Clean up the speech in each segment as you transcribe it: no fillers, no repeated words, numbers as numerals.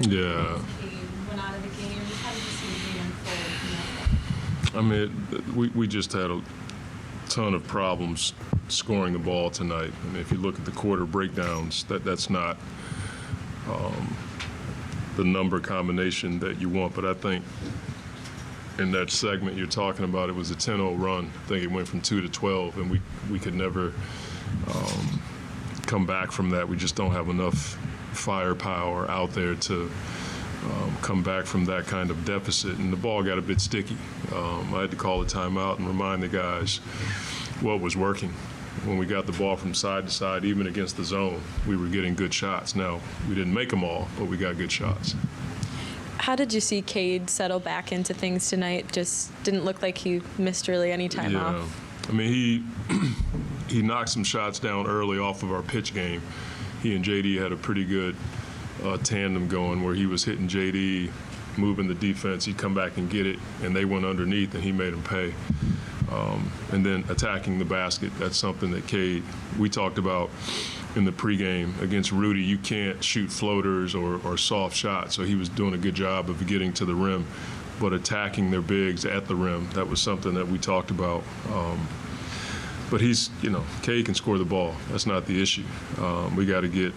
Yeah. Went out of the game. How did you see the game unfold? I mean, we just had a ton of problems scoring the ball tonight. And if you look at the quarter breakdowns, that's not the number combination that you want. But I think in that segment you're talking about, it was a 10-0 run. I think it went from 2 to 12, and we could never come back from that. We just don't have enough firepower out there to come back from that kind of deficit. And the ball got a bit sticky. I had to call a timeout and remind the guys what was working. When we got the ball from side to side, even against the zone, we were getting good shots. Now, we didn't make them all, but we got good shots. How did you see Cade settle back into things tonight? Just didn't look like he missed really any time off. I mean, he knocked some shots down early off of our pitch game. He and JD had a pretty good tandem going where he was hitting JD, moving the defense. He'd come back and get it, and they went underneath, and he made them pay. And then attacking the basket, that's something that Cade, we talked about in the pregame against Rudy. You can't shoot floaters or soft shots, so he was doing a good job of getting to the rim, but attacking their bigs at the rim, that was something that we talked about. But Cade can score the ball. That's not the issue. We got to get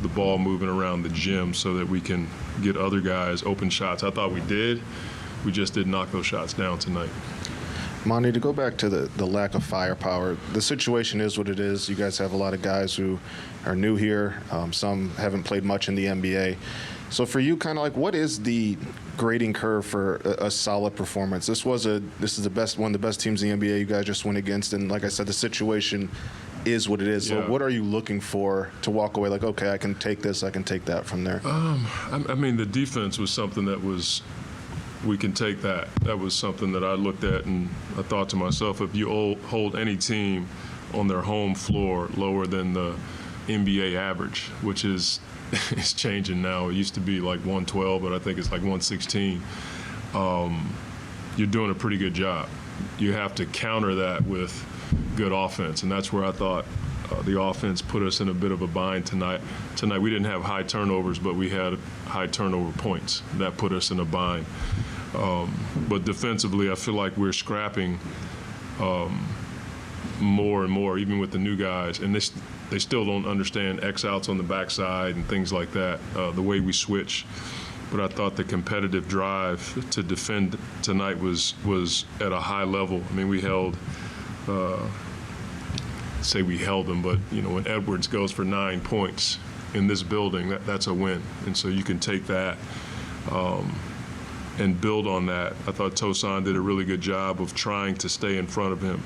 the ball moving around the gym so that we can get other guys open shots. I thought we did. We just didn't knock those shots down tonight. Monty, to go back to the lack of firepower, the situation is what it is. You guys have a lot of guys who are new here. Some haven't played much in the NBA. So for you, kind of like, what is the grading curve for a solid performance? This is one of the best teams in the NBA you guys just went against, and like I said, the situation is what it is. Yeah. So what are you looking for to walk away like, okay, I can take this, I can take that from there? I mean, the defense was something that was, we can take that. That was something that I looked at and I thought to myself, if you hold any team on their home floor lower than the NBA average, which is it's changing now. It used to be like 112, but I think it's like 116. You're doing a pretty good job. You have to counter that with good offense, and that's where I thought the offense put us in a bit of a bind tonight. Tonight we didn't have high turnovers, but we had high turnover points. That put us in a bind. But defensively, I feel like we're scrapping more and more, even with the new guys. And they still don't understand X-outs on the backside and things like that, the way we switch. But I thought the competitive drive to defend tonight was at a high level. I mean, we held them, but when Edwards goes for 9 points in this building, that's a win. And so you can take that and build on that. I thought Tosan did a really good job of trying to stay in front of him.